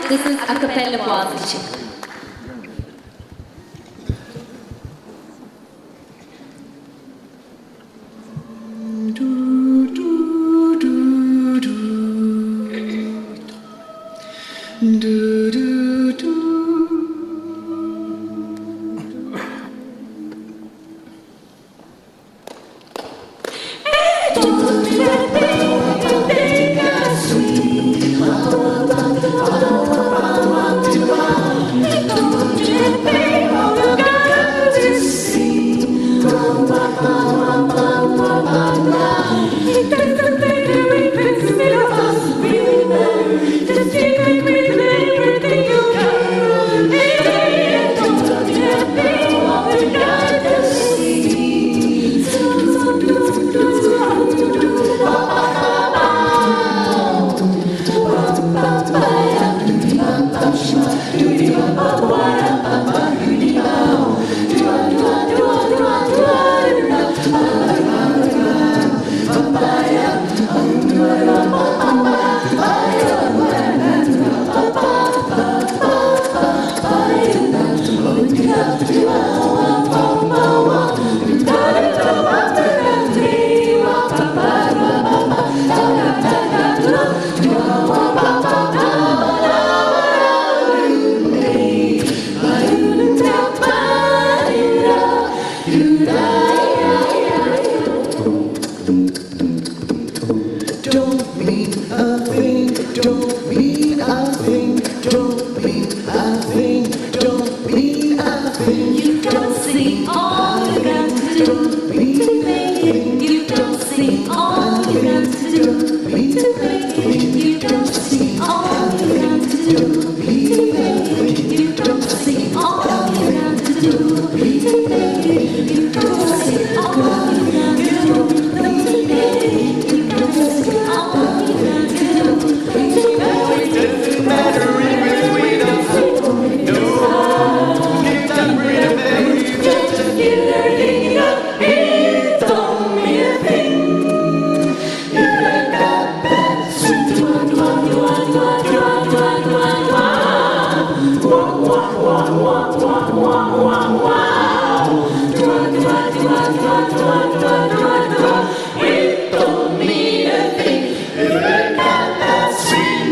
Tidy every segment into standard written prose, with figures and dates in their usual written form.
This is a cappella Boğaziçi. don't mean a thing, don't mean a thing, don't mean a thing, don't mean a thing. You don't see all you got to do to make it. You don't see all you got to do to make it. You don't see all you got to do to make it. You don't see all you got to do to make it. You don't see all you got to do to make it. You don't see all you got to do to make it. Doesn't matter if we don't know. Keep that freedom, baby. Just a feeling of it don't mean a thing. You got that sweet it don't mean a thing. You got that sweet.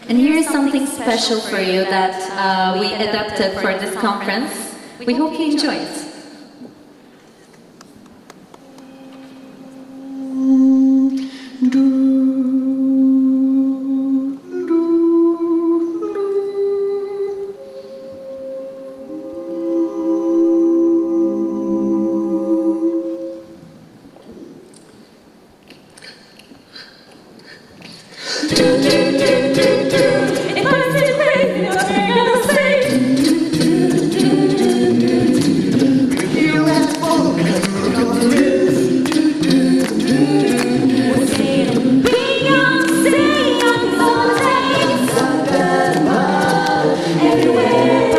And here is something special for you that we adapted for this conference. We hope you enjoy it. Everywhere,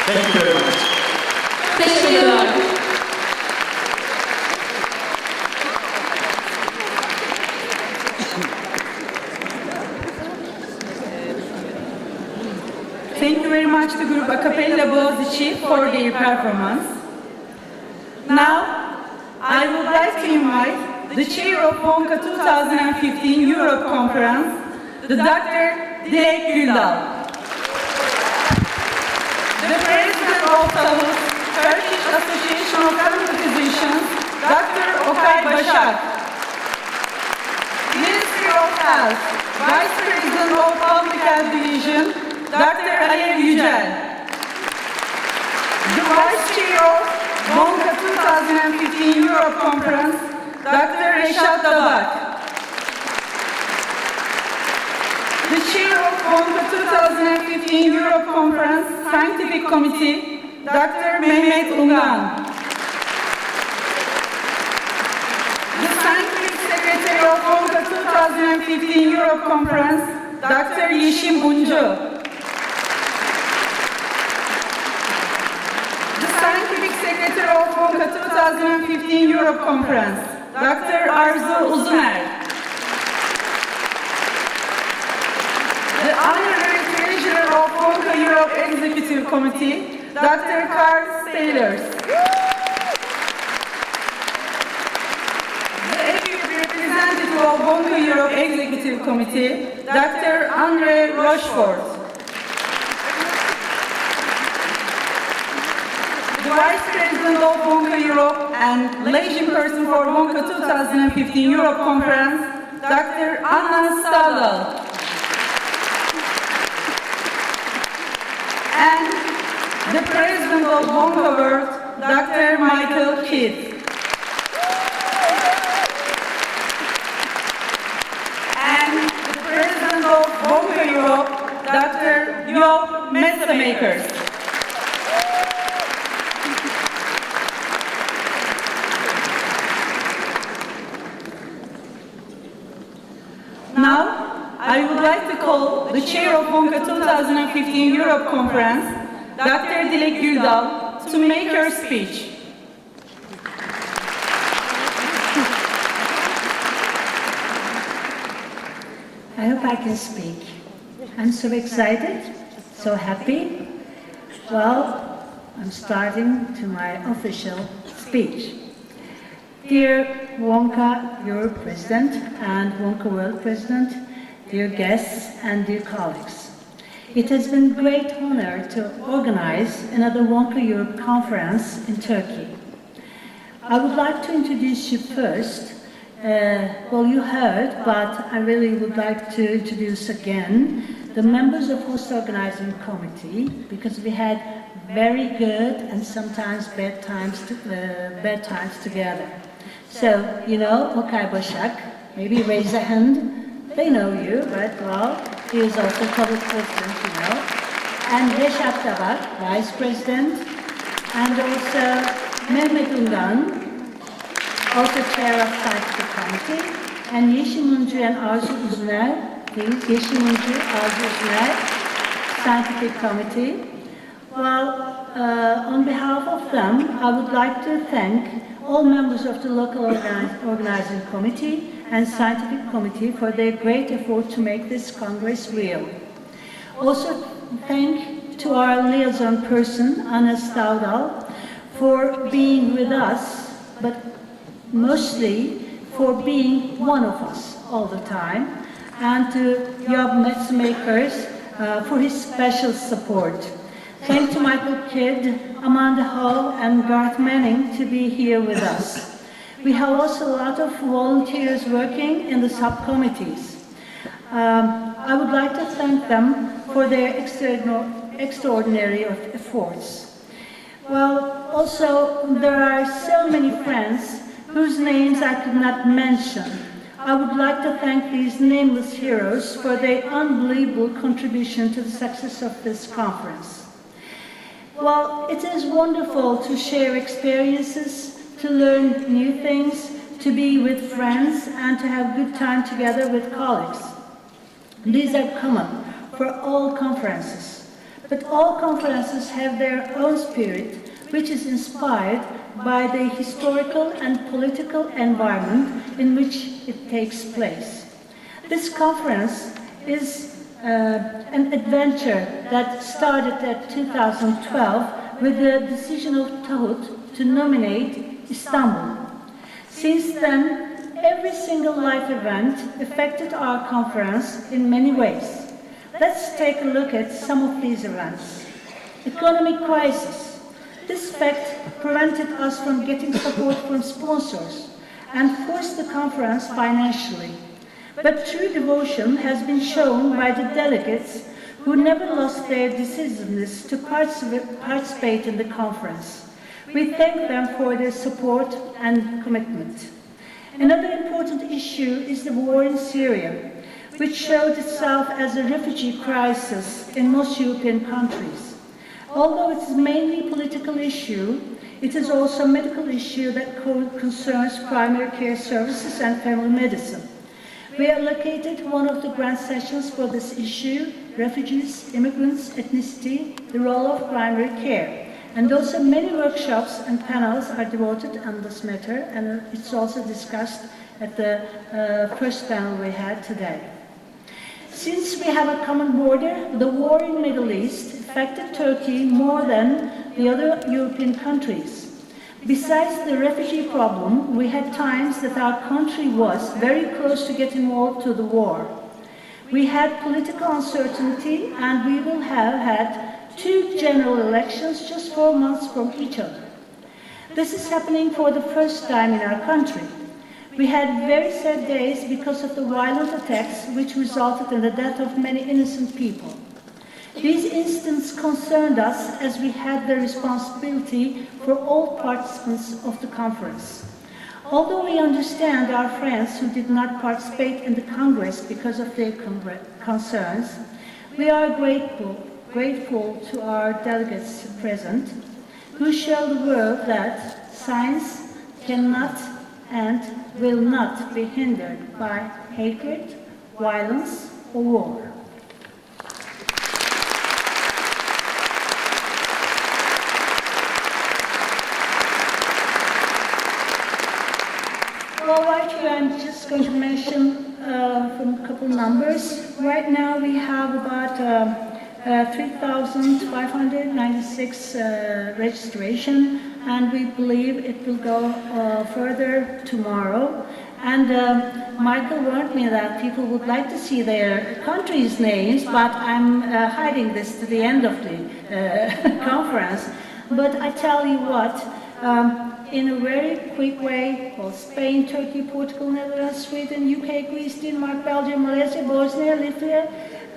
Thank you very much. Teşekkürler. Thank you very much to group Acapella Boğaziçi for their performance. Now, I would like to invite the chair of WONCA 2015 Europe Conference, the Dr. Dilek Güldal. The President of the Turkish Association of Family Physicians, Dr. Okay Başak. Ministry of Health, Vice President of Public Health Division, Dr. Alev Yücel. The Vice Chair of WONCA 2015 Europe Conference, Dr. Reşat Dabak. The Chair of WONCA 2015 Europe Conference Scientific Committee, Dr. Mehmet Ungan. The Scientific Secretary of WONCA 2015 Europe Conference, Dr. Yeşim Uncu. The Scientific Secretary of WONCA 2015 Europe Conference, Dr. Arzu Uzuner. The Honorary Treasurer of WONCA Europe Executive Committee, Dr. Carl Sailors. The Representative of WONCA Europe Executive Committee, Dr. Andre Rochefort. The Vice President of WONCA Europe and liaison person for WONCA 2015 Europe Conference, Dr. Anna Stavdal. And the President of WONCA World, Dr. Michael Kidd. And the President of WONCA Europe, Dr. Job Messemakers. Now, I would like to call the chair of WONCA 2015 Europe Conference, Dr. Dilek Güldal, to make her speech. I hope I can speak. I'm so excited, so happy. Well, I'm starting to my official speech. Dear WONCA Europe President and WONCA World President, dear guests and dear colleagues, it has been a great honor to organize another WONCA Europe conference in Turkey. I would like to introduce you first. Well, you heard, but I really would like to introduce again the members of host organizing committee, because we had very good and sometimes bad times together. So, you know, Okay Başak, maybe raise a hand. They know you, but well, he is also public president, you know. And Reşat Dabak, vice president, and also Mehmet Ungan, also chair of scientific committee, and Yeşim Uncu and Arzu Uzuner, please, Yeşim Uncu, Arzu Uzuner, scientific committee. Well, on behalf of them, I would like to thank all members of the local organizing committee and scientific committee for their great effort to make this Congress real. Also, thank to our liaison person, Anna Stavdal, for being with us, but mostly for being one of us all the time, and to Job Messemakers for his special support. Thank to Michael Kidd, Amanda Hall, and Garth Manning to be here with us. We have also a lot of volunteers working in the subcommittees. I would like to thank them for their extraordinary efforts. Well, also, there are so many friends whose names I could not mention. I would like to thank these nameless heroes for their unbelievable contribution to the success of this conference. Well, it is wonderful to share experiences, to learn new things, to be with friends, and to have good time together with colleagues. These are common for all conferences. But all conferences have their own spirit, which is inspired by the historical and political environment in which it takes place. This conference is an adventure that started at 2012 with the decision of Tahut to nominate Istanbul. Since then, every single life event affected our conference in many ways. Let's take a look at some of these events. Economic crisis. This fact prevented us from getting support from sponsors and forced the conference financially. But true devotion has been shown by the delegates who never lost their decisiveness to participate in the conference. We thank them for their support and commitment. Another important issue is the war in Syria, which showed itself as a refugee crisis in most European countries. Although it is mainly a political issue, it is also a medical issue that concerns primary care services and family medicine. We allocated one of the grant sessions for this issue, refugees, immigrants, ethnicity, the role of primary care. And also many workshops and panels are devoted on this matter, and it's also discussed at the first panel we had today. Since we have a common border, the war in the Middle East affected Turkey more than the other European countries. Besides the refugee problem, we had times that our country was very close to getting involved to the war. We had political uncertainty, and we will have had 2 general elections just 4 months from each other. This is happening for the first time in our country. We had very sad days because of the violent attacks which resulted in the death of many innocent people. These incidents concerned us as we had the responsibility for all participants of the conference. Although we understand our friends who did not participate in the Congress because of their concerns, we are grateful to our delegates present who show the world that science cannot and will not be hindered by hatred, violence, or war. Well, right here I'm just going to mention from a couple numbers. Right now we have about 3,596 registration, and we believe it will go further tomorrow. And Michael warned me that people would like to see their countries' names, but I'm hiding this to the end of the conference. But I tell you what, in a very quick way, well, Spain, Turkey, Portugal, Netherlands, Sweden, UK, Greece, Denmark, Belgium, Malaysia, Bosnia,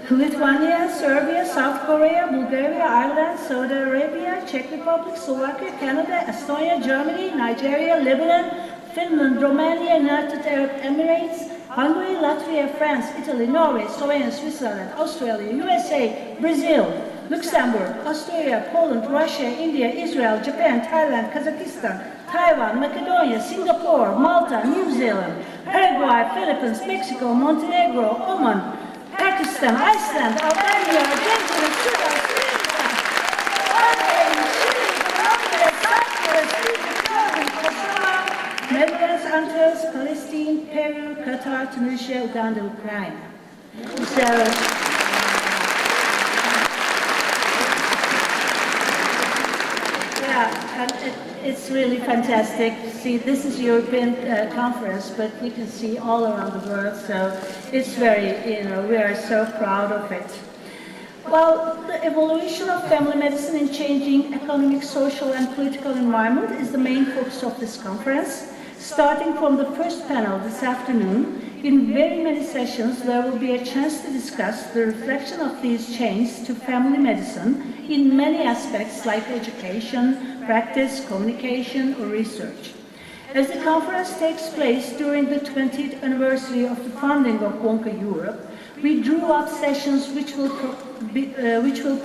Lithuania, Serbia, South Korea, Bulgaria, Ireland, Saudi Arabia, Czech Republic, Slovakia, Canada, Estonia, Germany, Nigeria, Lebanon, Finland, Romania, United Arab Emirates, Hungary, Latvia, France, Italy, Norway, Slovenia, Switzerland, Australia, USA, Brazil, Luxembourg, Australia, Poland, Russia, India, Israel, Japan, Thailand, Kazakhstan, Taiwan, Macedonia, Singapore, Malta, New Zealand, Paraguay, Philippines, Mexico, Montenegro, Oman, Pakistan, Iceland, Albania, Argentina, Cuba, Sri Lanka, Bahrain, Chile, Colombia, Cyprus, Egypt, Kosovo, Netherlands, Antilles, Palestine, Peru, Qatar, Tunisia, Uganda, Ukraine. So, and it's really fantastic. See, this is European conference, but you can see all around the world, so it's very, we are so proud of it. Well, the evolution of family medicine in changing economic, social, and political environment is the main focus of this conference. Starting from the first panel this afternoon, in very many sessions, there will be a chance to discuss the reflection of these changes to family medicine in many aspects like education, practice, communication, or research. As the conference takes place during the 20th anniversary of the founding of Wonka Europe, we drew up sessions which will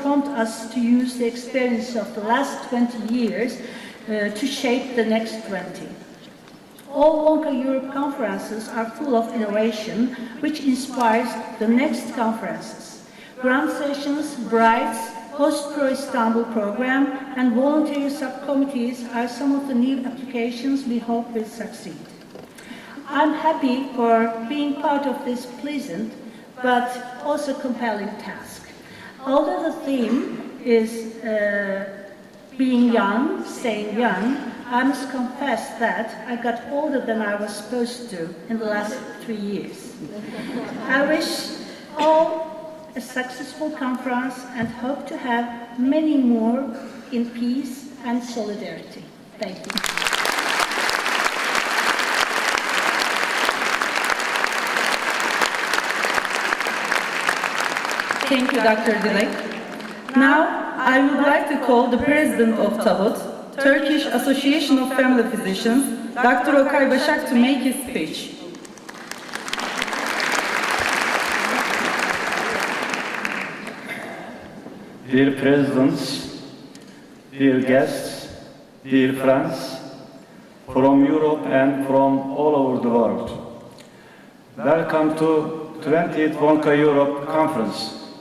prompt us to use the experience of the last 20 years to shape the next 20. All Wonka Europe conferences are full of innovation, which inspires the next conferences. Grant sessions, brides, Host Pro Istanbul program, and voluntary subcommittees are some of the new applications we hope will succeed. I'm happy for being part of this pleasant but also compelling task. Although the theme is being young, staying young, I must confess that I got older than I was supposed to in the last 3 years. I wish all a successful conference and hope to have many more in peace and solidarity. Thank you. Thank you, Dr. Dilek. Now, I would like to call the President of TAHUT, Turkish Association of Family Physicians, Dr. Okay Başak, to make his speech. Dear Presidents, dear guests, dear friends from Europe and from all over the world, welcome to 20th Wonka Europe Conference.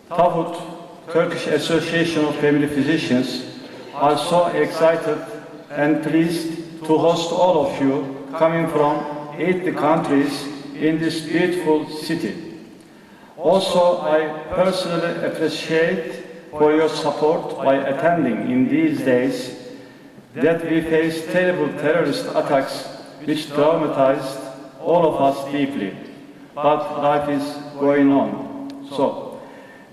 TAHUT, Turkish Association of Family Physicians, are so excited and pleased to host all of you coming from 80 countries in this beautiful city. Also, I personally appreciate for your support by attending in these days that we face terrible terrorist attacks which traumatized all of us deeply. But life is going on. So,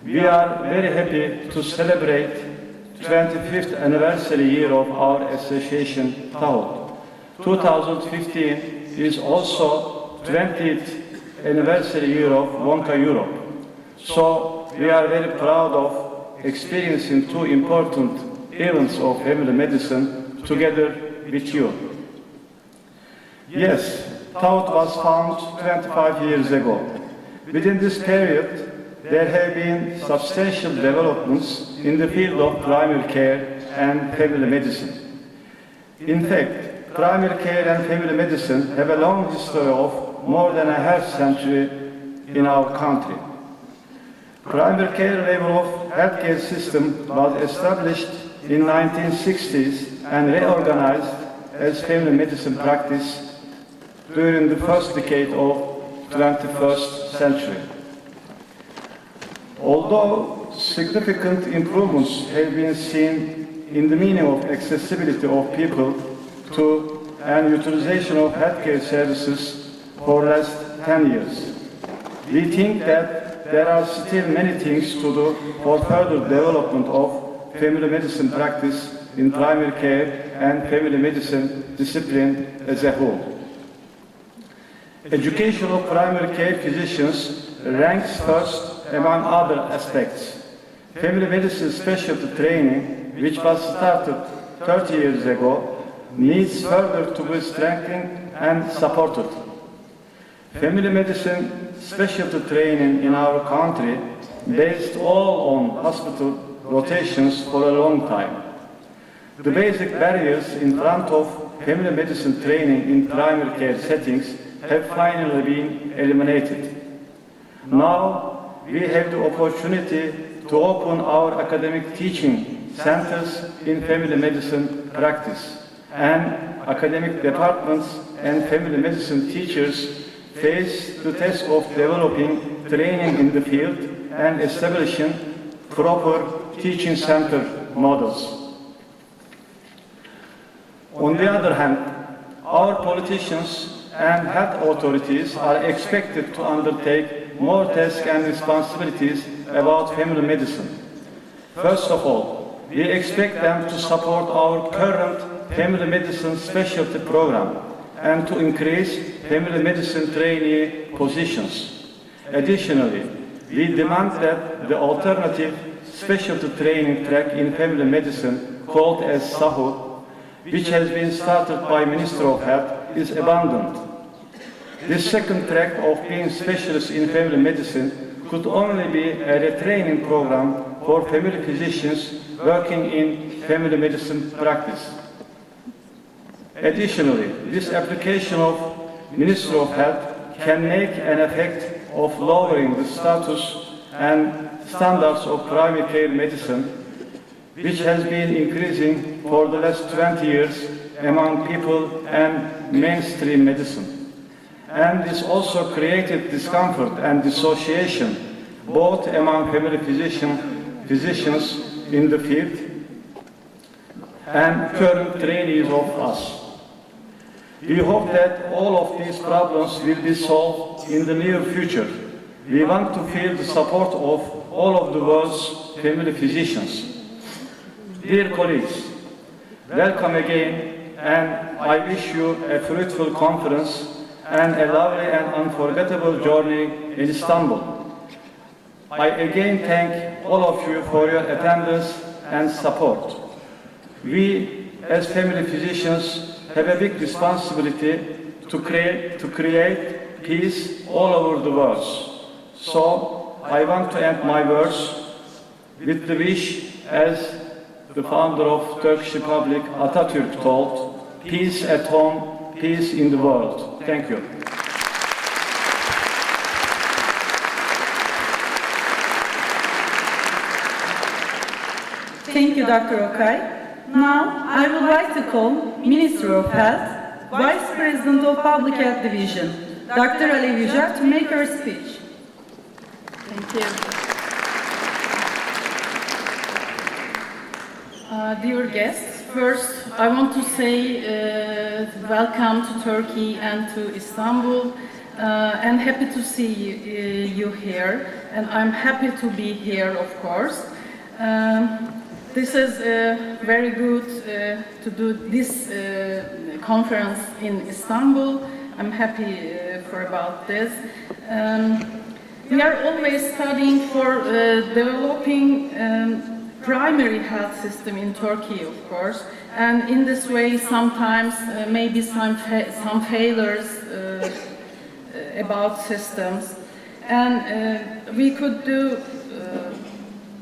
we are very happy to celebrate 25th anniversary year of our association, TAHUT. 2015 is also 20th anniversary year of Wonka Europe. So, we are very proud of experiencing two important events of family medicine together with you. Yes, TAHUT was founded 25 years ago. Within this period, there have been substantial developments in the field of primary care and family medicine. In fact, primary care and family medicine have a long history of more than a half century in our country. Primary care level of healthcare system was established in 1960s and reorganized as family medicine practice during the first decade of 21st century. Although significant improvements have been seen in the meaning of accessibility of people to and utilization of healthcare services for the last 10 years, we think that there are still many things to do for further development of family medicine practice in primary care and family medicine discipline as a whole. Education of primary care physicians ranks first among other aspects. Family medicine specialty training, which was started 30 years ago, needs further to be strengthened and supported. Family medicine specialty training in our country based all on hospital rotations for a long time. The basic barriers in front of family medicine training in primary care settings have finally been eliminated. Now, we have the opportunity to open our academic teaching centers in family medicine practice, and academic departments and family medicine teachers face the task of developing training in the field and establishing proper teaching center models. On the other hand, our politicians and health authorities are expected to undertake more tasks and responsibilities about family medicine. First of all, we expect them to support our current family medicine specialty program and to increase family medicine trainee positions. Additionally, we demand that the alternative specialty training track in family medicine, called as SAHU, which has been started by Minister of Health, is abandoned. This second track of being specialist in family medicine could only be a retraining program for family physicians working in family medicine practice. Additionally, this application of Minister of Health can make an effect of lowering the status and standards of primary care medicine, which has been increasing for the last 20 years among people and mainstream medicine. And this also created discomfort and dissociation, both among family physicians in the field and current trainees of us. We hope that all of these problems will be solved in the near future. We want to feel the support of all of the world's family physicians. Dear colleagues, welcome again, and I wish you a fruitful conference and a lovely and unforgettable journey in Istanbul. I again thank all of you for your attendance and support. We, as family physicians, have a big responsibility to create peace all over the world. So, I want to end my words with the wish, as the founder of Turkish Republic, Atatürk, told, peace at home, peace in the world. Thank you. Thank you, Dr. Okay. Now, I would like to call Minister of Health, Vice President of Public Health Division, Dr. Ali Yücel, to make her speech. Thank you. Dear guests, first I want to say welcome to Turkey and to Istanbul, and happy to see you here, and I'm happy to be here, of course. This is very good to do this conference in Istanbul. I'm happy about this. We are always studying for developing primary health system in Turkey, of course, and in this way sometimes maybe some failures about systems, and we could do.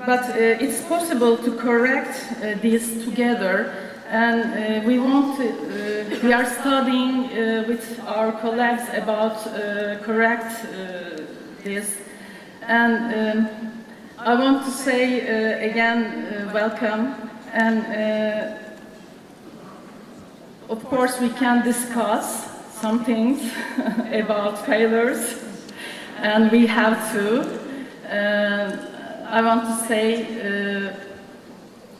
But it's possible to correct this together, and we are studying with our colleagues about correct this. And I want to say again, welcome, and of course we can discuss some things about failures, and we have to. I want to say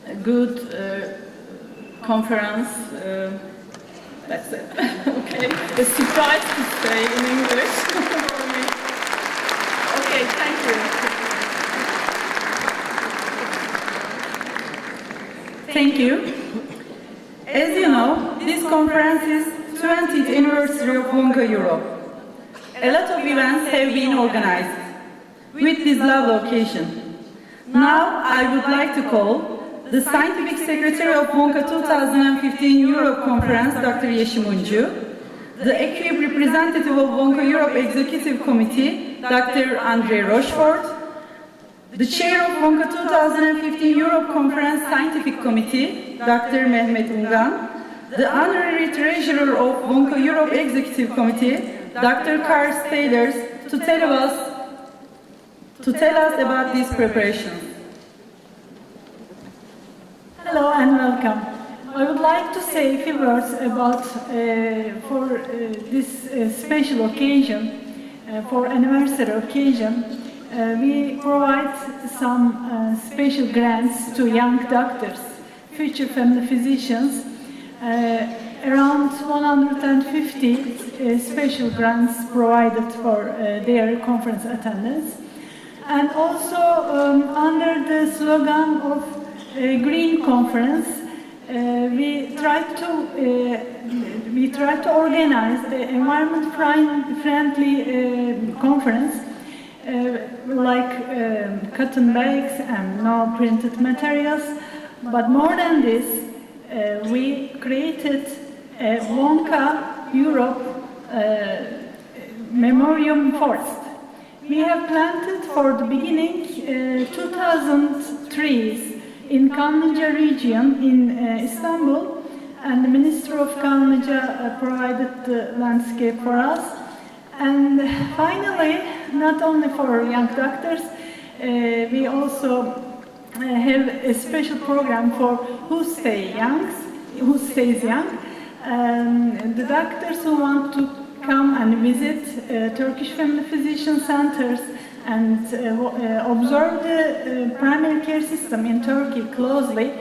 a good conference. That's it. Okay. A surprise to say in English for me. Okay, thank you. Thank you. As you know, this conference is 20th anniversary of Wonka Europe. A lot of events have been organized with this lovely occasion. Now, I would like to call the Scientific Secretary of Wonka 2015 Europe Conference, Dr. Yeşim Uncu, the equipe representative of Wonka Europe Executive Committee, Dr. André Rochefort, the chair of Wonka 2015 Europe Conference Scientific Committee, Dr. Mehmet Ungan, the honorary treasurer of Wonka Europe Executive Committee, Dr. Karl Steylers, to tell us about these preparations. Hello and welcome. I would like to say a few words about this special occasion, for anniversary occasion. We provide some special grants to young doctors, future family physicians. Around 150 special grants provided for their conference attendance. And also under the slogan of Green Conference, we try to organize the environment-friendly conference, like cotton bags and no printed materials. But more than this, we created a Wonka Europe memoriam forest. We have planted for the beginning 2,000 trees in Kanlıca region in Istanbul, and the Minister of Kanlıca provided the landscape for us. And finally, not only for young doctors, we also have a special program for who stays young. The doctors who want to come and visit Turkish Family Physician Centers and observe the primary care system in Turkey closely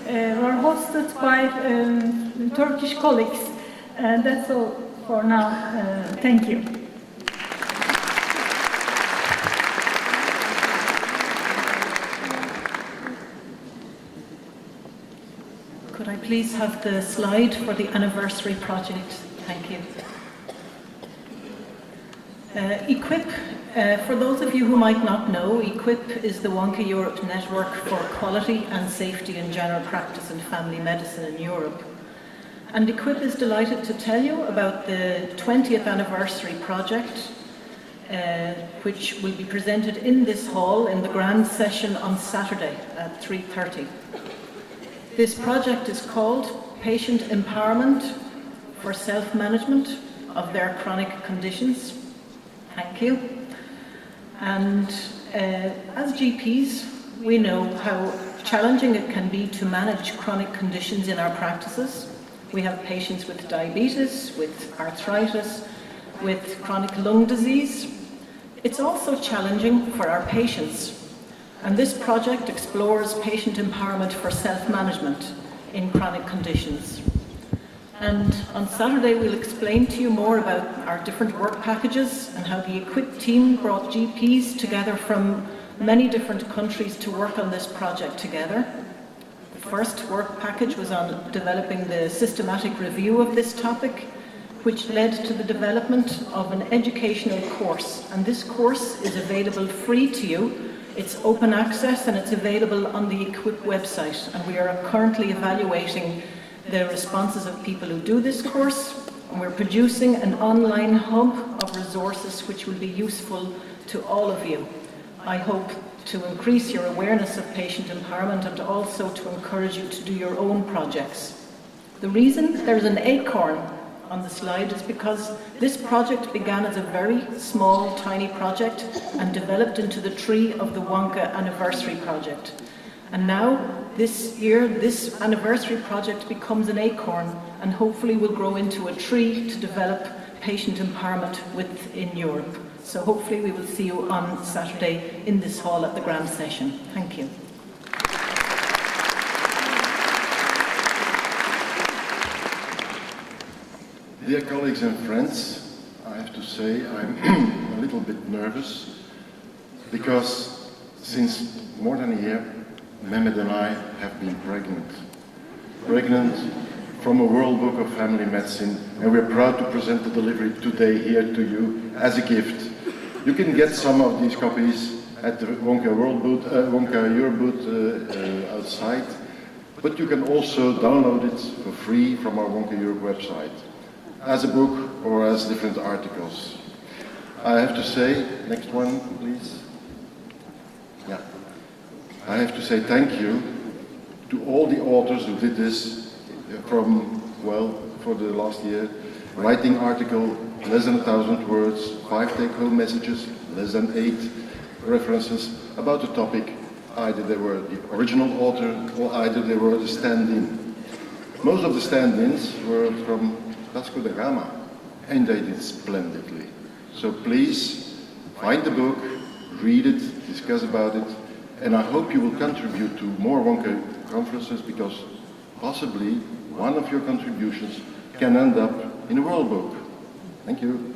were hosted by Turkish colleagues. That's all for now. Thank you. Could I please have the slide for the anniversary project? Thank you. EQUIP, for those of you who might not know, EQUIP is the Wonka Europe Network for Quality and Safety in General Practice and Family Medicine in Europe. And EQUIP is delighted to tell you about the 20th anniversary project, which will be presented in this hall in the grand session on Saturday at 3:30. This project is called Patient Empowerment for Self-Management of Their Chronic Conditions. Thank you. And as GPs, we know how challenging it can be to manage chronic conditions in our practices. We have patients with diabetes, with arthritis, with chronic lung disease. It's also challenging for our patients. And this project explores patient empowerment for self-management in chronic conditions. And on Saturday, we'll explain to you more about our different work packages and how the EQUIP team brought GPs together from many different countries to work on this project together. The first work package was on developing the systematic review of this topic, which led to the development of an educational course. And this course is available free to you. It's open access and it's available on the EQUIP website. And we are currently evaluating the responses of people who do this course. And we're producing an online hub of resources which will be useful to all of you. I hope to increase your awareness of patient empowerment and also to encourage you to do your own projects. The reason there's an acorn on the slide is because this project began as a very small, tiny project and developed into the tree of the Wonka Anniversary Project. And now, this year, this anniversary project becomes an acorn and hopefully will grow into a tree to develop patient empowerment within Europe. So hopefully we will see you on Saturday in this hall at the grand session. Thank you. Dear colleagues and friends, I have to say I'm a little bit nervous because since more than a year, Mehmet and I have been pregnant. Pregnant from a World Book of Family Medicine, and we're proud to present the delivery today here to you as a gift. You can get some of these copies at the Wonka Europe booth outside, but you can also download it for free from our Wonka Europe website, as a book or as different articles. I have to say, next one please. Yeah. I have to say thank you to all the authors who did this for the last year. Writing article, less than 1,000 words, 5 take-home messages, less than 8 references about the topic. Either they were the original author or either they were the stand-in. Most of the stand-ins were from Vasco da Gama, and they did splendidly. So please, find the book, read it, discuss about it, and I hope you will contribute to more Wonka conferences because possibly one of your contributions can end up in a World Book. Thank you.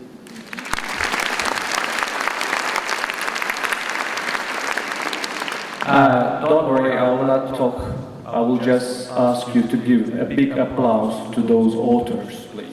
Don't worry, I will not talk. I will just ask you to give a big applause to those authors, please.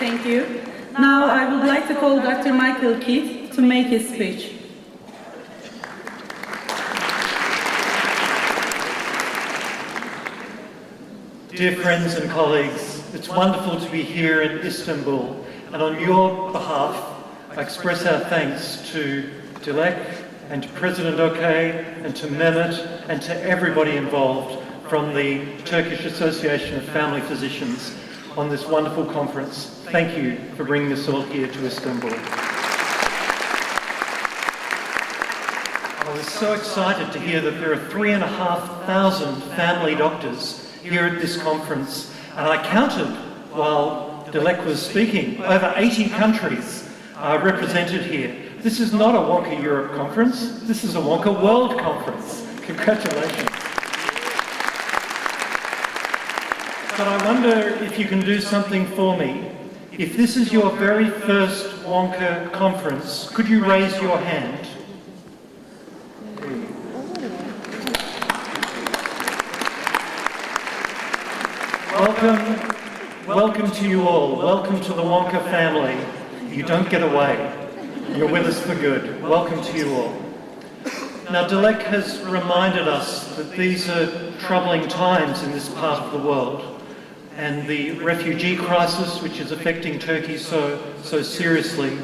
Thank you. Now I would like to call Dr. Michael Keith to make his speech. Dear friends and colleagues, it's wonderful to be here in Istanbul, and on your behalf, I express our thanks to Dilek and to President Okay and to Mehmet and to everybody involved from the Turkish Association of Family Physicians on this wonderful conference. Thank you for bringing us all here to Istanbul. I was so excited to hear that there are 3,500 family doctors here at this conference, and I counted while Dilek was speaking, over 80 countries are represented here. This is not a Wonka Europe conference, this is a Wonka World conference. Congratulations. But I wonder if you can do something for me. If this is your very first Wonka conference, could you raise your hand? Welcome to you all. Welcome to the Wonka family. You don't get away. You're with us for good. Welcome to you all. Now, Dilek has reminded us that these are troubling times in this part of the world, and the refugee crisis, which is affecting Turkey so seriously.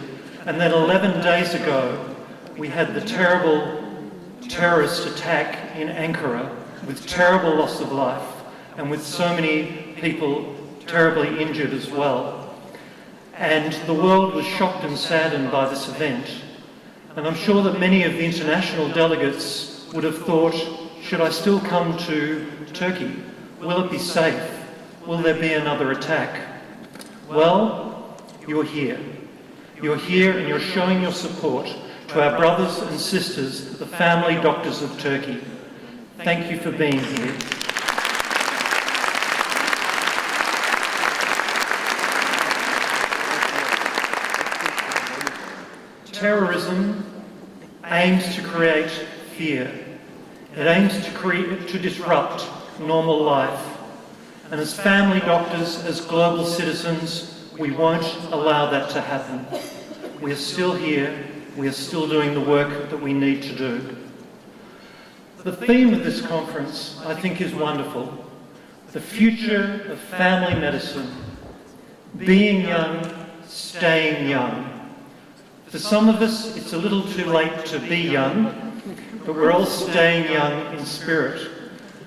And then 11 days ago, we had the terrible terrorist attack in Ankara, with terrible loss of life, and with so many people terribly injured as well. And the world was shocked and saddened by this event. And I'm sure that many of the international delegates would have thought, should I still come to Turkey? Will it be safe? Will there be another attack? Well, you're here. You're here and you're showing your support to our brothers and sisters, the family doctors of Turkey. Thank you for being here. Terrorism aims to create fear. It aims to disrupt normal life. And as family doctors, as global citizens, we won't allow that to happen. We are still here. We are still doing the work that we need to do. The theme of this conference, I think, is wonderful. The future of family medicine. Being young, staying young. For some of us, it's a little too late to be young, but we're all staying young in spirit.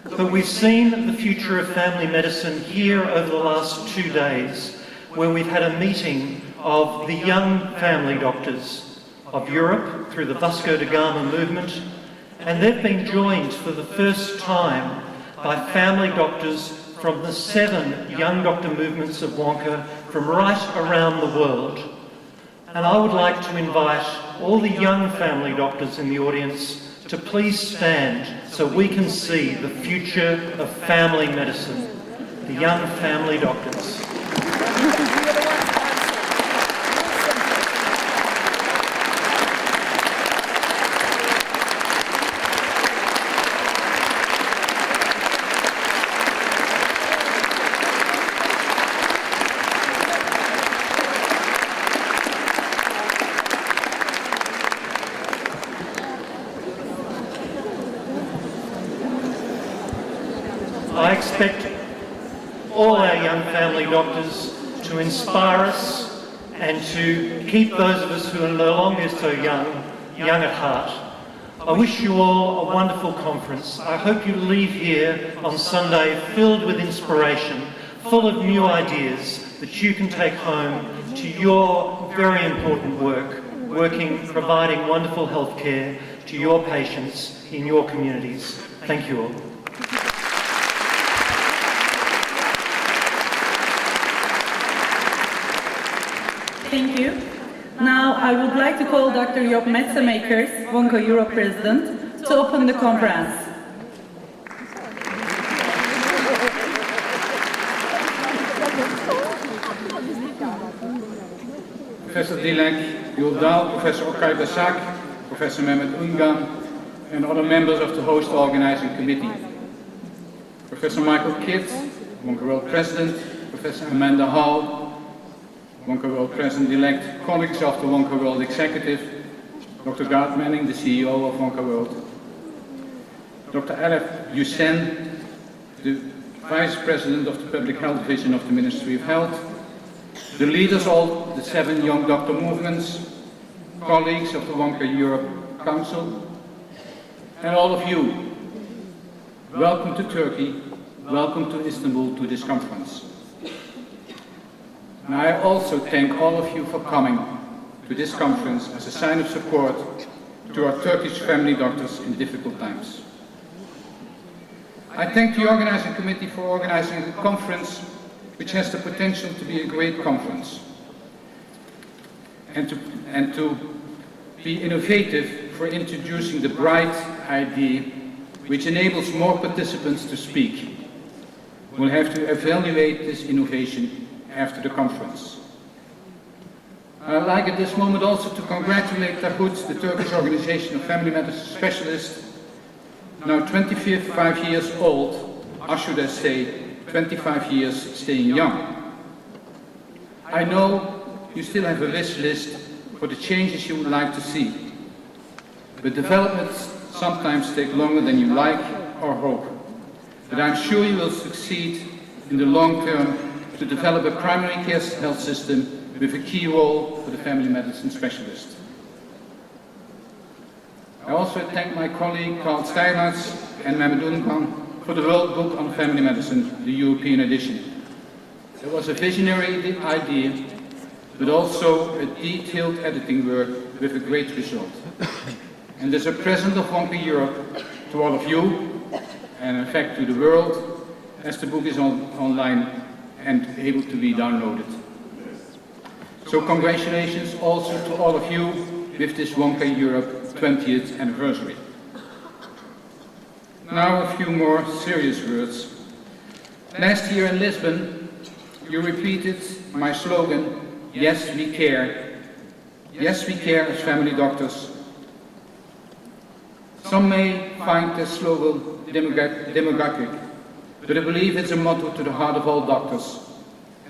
But we've seen the future of family medicine here over the last 2 days, where we've had a meeting of the young family doctors of Europe through the Vasco da Gama movement, and they've been joined for the first time by family doctors from the 7 young doctor movements of Wonka from right around the world. And I would like to invite all the young family doctors in the audience to please stand so we can see the future of family medicine, the young family doctors. I expect all our young family doctors to inspire us and to keep those of us who are no longer so young at heart. I wish you all a wonderful conference. I hope you leave here on Sunday filled with inspiration, full of new ideas that you can take home to your very important work, providing wonderful health care to your patients in your communities. Thank you all. Thank you. Now I would like to call Dr. Job Metzemakers, Wonka Europe President, to open the conference. Professor Dilek, Yuldal, Professor Okay Basak, Professor Mehmet Ungan, and other members of the host organizing committee. Professor Michael Kidd, Wonka World President, Professor Amanda Hall, Wonka World President-elect, colleagues of the Wonka World Executive, Dr. Garth Manning, the CEO of Wonka World, Dr. Alef Hussein, the Vice President of the Public Health Division of the Ministry of Health, the leaders of the 7 young doctor movements, colleagues of the Wonka Europe Council, and all of you. Welcome to Turkey, welcome to Istanbul to this conference. And I also thank all of you for coming to this conference as a sign of support to our Turkish family doctors in difficult times. I thank the organizing committee for organizing a conference which has the potential to be a great conference and to be innovative for introducing the bright idea which enables more participants to speak. We'll have to evaluate this innovation after the conference. I'd like at this moment also to congratulate Tahut, the Turkish Organization of Family Medicine Specialists, now 25 years old, or should I say 25 years staying young. I know you still have a wish list for the changes you would like to see, but developments sometimes take longer than you like or hope. But I'm sure you will succeed in the long term to develop a primary care health system with a key role for the family medicine specialist. I also thank my colleague Carl Steinhartz and Mehmet Ungan for the World Book on Family Medicine, the European edition. It was a visionary idea, but also a detailed editing work with a great result. And as a present of Wonka Europe to all of you, and in fact to the world, as the book is online and able to be downloaded. So congratulations also to all of you with this Wonka Europe 20th anniversary. Now a few more serious words. Last year in Lisbon, you repeated my slogan, yes we care. Yes we care as family doctors. Some may find this slogan demagogic, but I believe it's a motto to the heart of all doctors,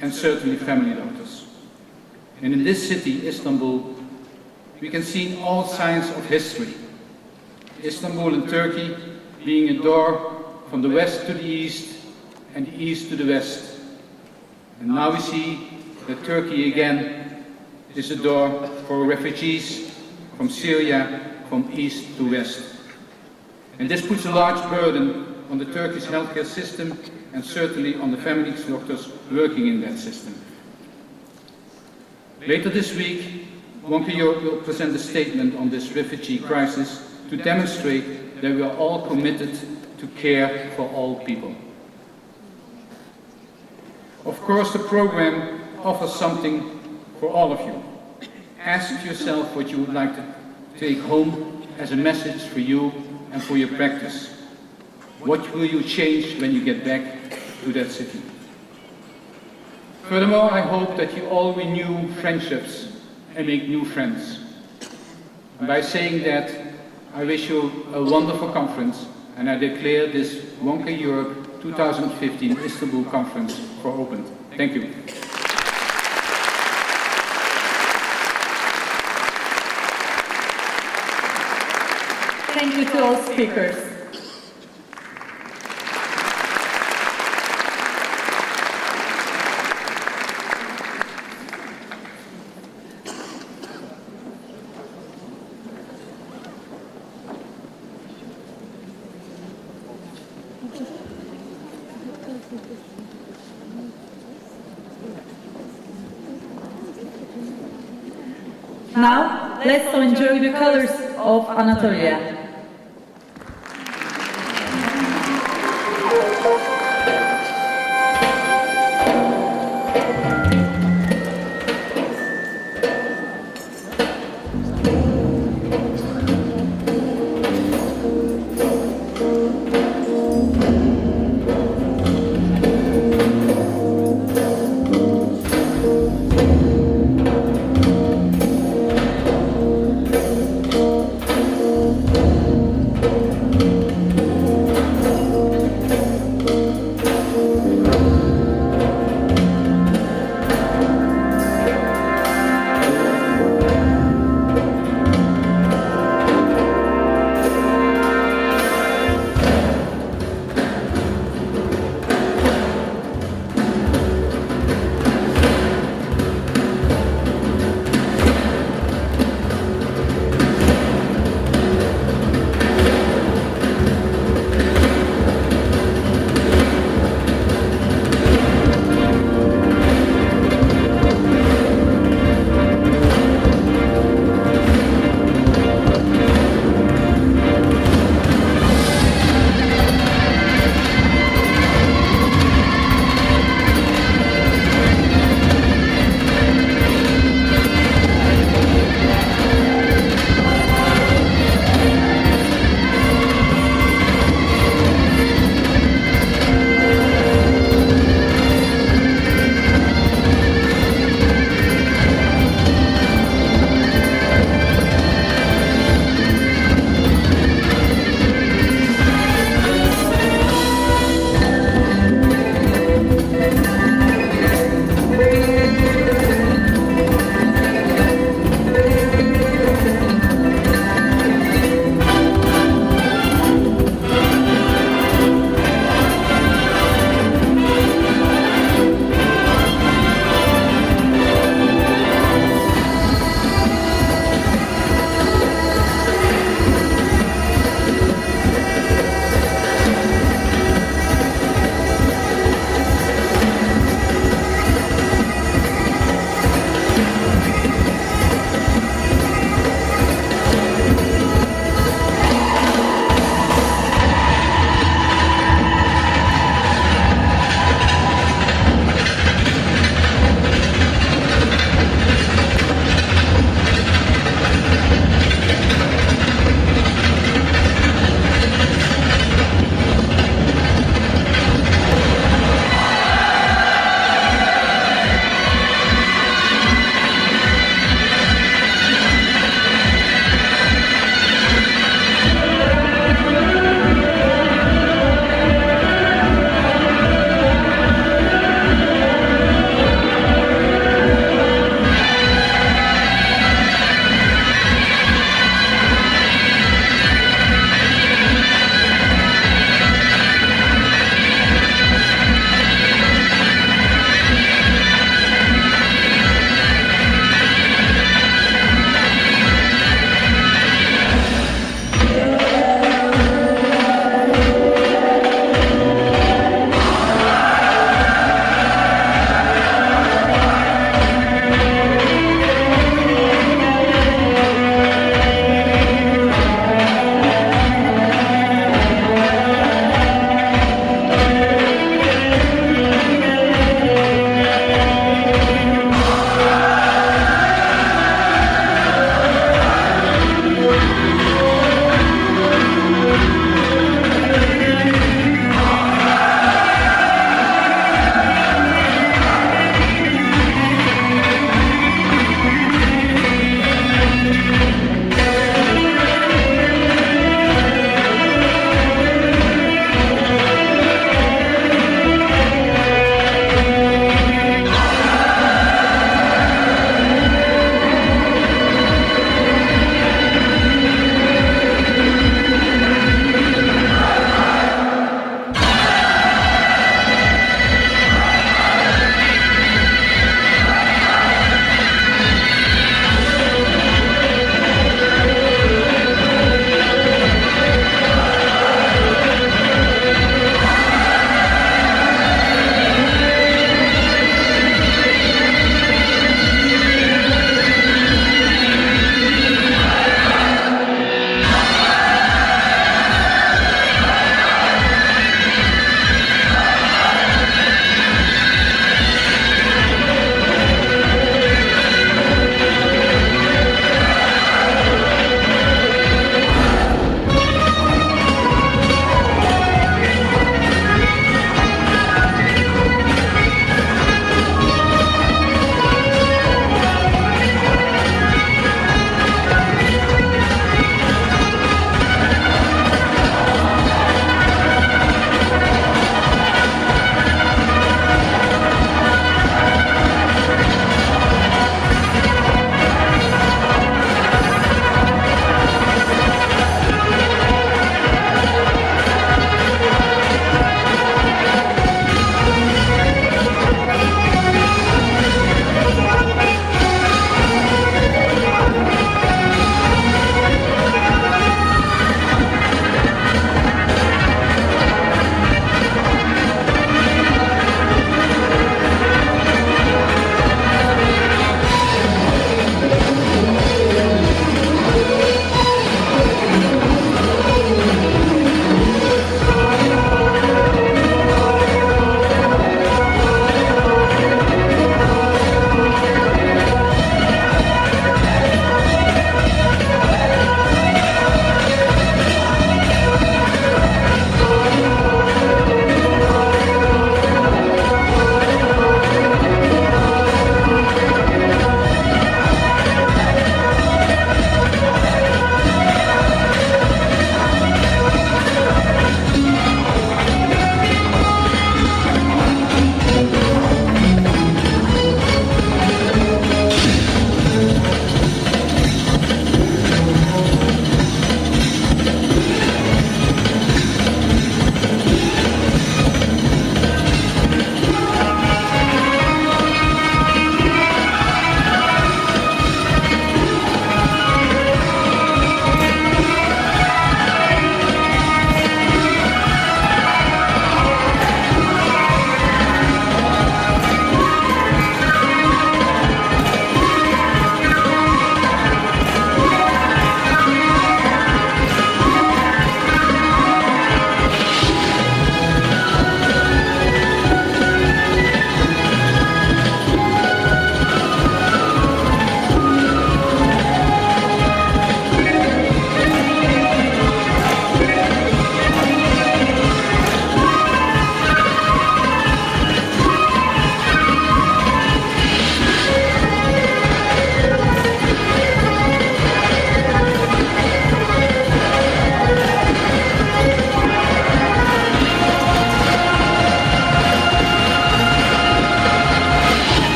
and certainly family doctors. And in this city, Istanbul, we can see all signs of history. Istanbul and Turkey being a door from the west to the east and the east to the west. And now we see that Turkey again is a door for refugees from Syria from east to west. And this puts a large burden on the Turkish healthcare system and certainly on the family doctors working in that system. Later this week, Wonka Europe will present a statement on this refugee crisis to demonstrate that we are all committed to care for all people. Of course, the program offers something for all of you. Ask yourself what you would like to take home as a message for you and for your practice. What will you change when you get back to that city? Furthermore, I hope that you all renew friendships and make new friends. And by saying that, I wish you a wonderful conference, and I declare this Wonka Europe 2015 Istanbul conference for open. Thank you. Thank you to all speakers. Now, let's enjoy the colors of Anatolia.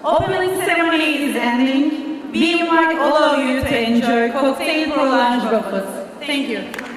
Opening ceremony is ending. We invite all of you to enjoy cocktail prolonge buffets. Thank you.